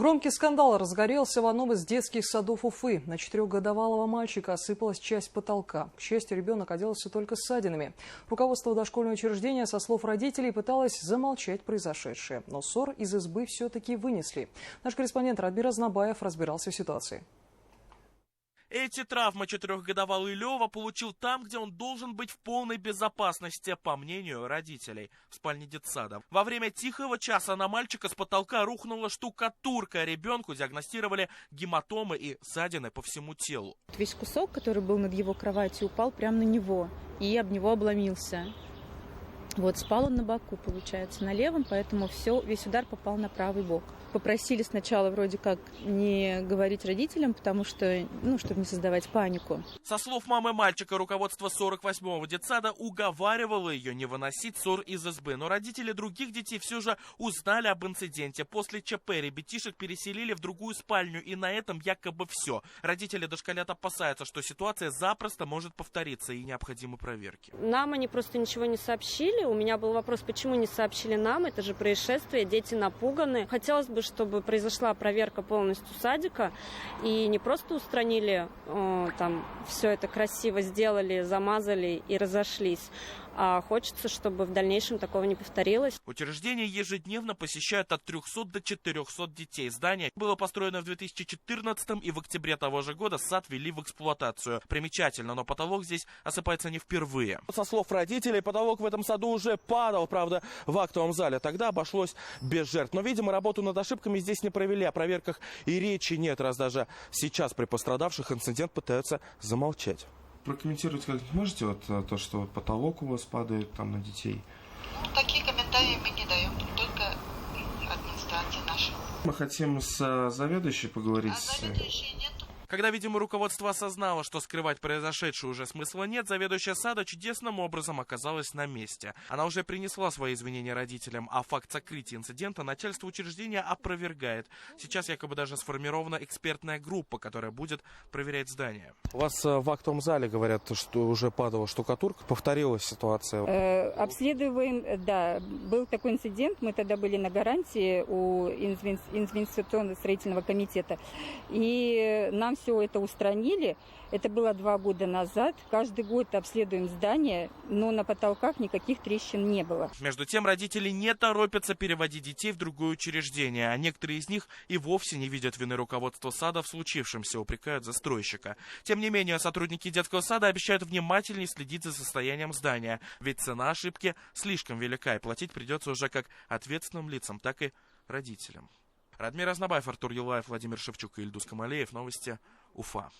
Громкий скандал разгорелся в одном из детских садов Уфы. На 4-годовалого мальчика осыпалась часть потолка. К счастью, ребенок оделся только ссадинами. Руководство дошкольного учреждения, со слов родителей, пыталось замолчать произошедшее. Но ссор из избы все-таки вынесли. Наш корреспондент Радмир Азнабаев разбирался в ситуации. Эти травмы 4-годовалый Лева получил там, где он должен быть в полной безопасности, по мнению родителей, в спальне детсада. Во время тихого часа на мальчика с потолка рухнула штукатурка. Ребенку диагностировали гематомы и ссадины по всему телу. Весь кусок, который был над его кроватью, упал прямо на него и об него обломился. Спал он на боку, получается, на левом, поэтому весь удар попал на правый бок. Попросили сначала вроде как не говорить родителям, потому что, чтобы не создавать панику. Со слов мамы мальчика, руководство 48-го детсада уговаривало ее не выносить ссор из избы. Но родители других детей все же узнали об инциденте. После ЧП ребятишек переселили в другую спальню, и на этом якобы все. Родители дошколят опасаются, что ситуация запросто может повториться, и необходимы проверки. Нам они просто ничего не сообщили. У меня был вопрос, почему не сообщили нам? Это же происшествие, дети напуганы. Хотелось бы, чтобы произошла проверка полностью садика и не просто устранили, все это красиво сделали, замазали и разошлись, а хочется, чтобы в дальнейшем такого не повторилось. Учреждение ежедневно посещают от 300 до 400 детей. Здание было построено в 2014 и в октябре того же года сад ввели в эксплуатацию. Примечательно, но потолок здесь осыпается не впервые. Со слов родителей, потолок в этом саду уже падал, правда, в актовом зале. Тогда обошлось без жертв. Но, видимо, работу над ошибками здесь не провели. О проверках и речи нет, раз даже сейчас при пострадавших инцидент пытаются замолчать. Прокомментировать как-нибудь можете то, что потолок у вас падает там на детей? Такие комментарии мы не даем, только администрация наша. Мы хотим с заведующей поговорить. Заведующей нет. Когда, видимо, руководство осознало, что скрывать произошедшее уже смысла нет, заведующая сада чудесным образом оказалась на месте. Она уже принесла свои извинения родителям, а факт сокрытия инцидента начальство учреждения опровергает. Сейчас якобы даже сформирована экспертная группа, которая будет проверять здание. У вас в актовом зале говорят, что уже падала штукатурка. Повторилась ситуация? Обследуем, да. Был такой инцидент. Мы тогда были на гарантии у инвестиционно-строительного комитета. И нам все это устранили. Это было 2 года назад. Каждый год обследуем здание, но на потолках никаких трещин не было. Между тем, родители не торопятся переводить детей в другое учреждение, а некоторые из них и вовсе не видят вины руководства сада в случившемся, упрекают застройщика. Тем не менее, сотрудники детского сада обещают внимательнее следить за состоянием здания, ведь цена ошибки слишком велика, и платить придется уже как ответственным лицам, так и родителям. Радмир Азнабаев, Артур Юлаев, Владимир Шевчук и Ильдус Камалеев. Новости Уфа.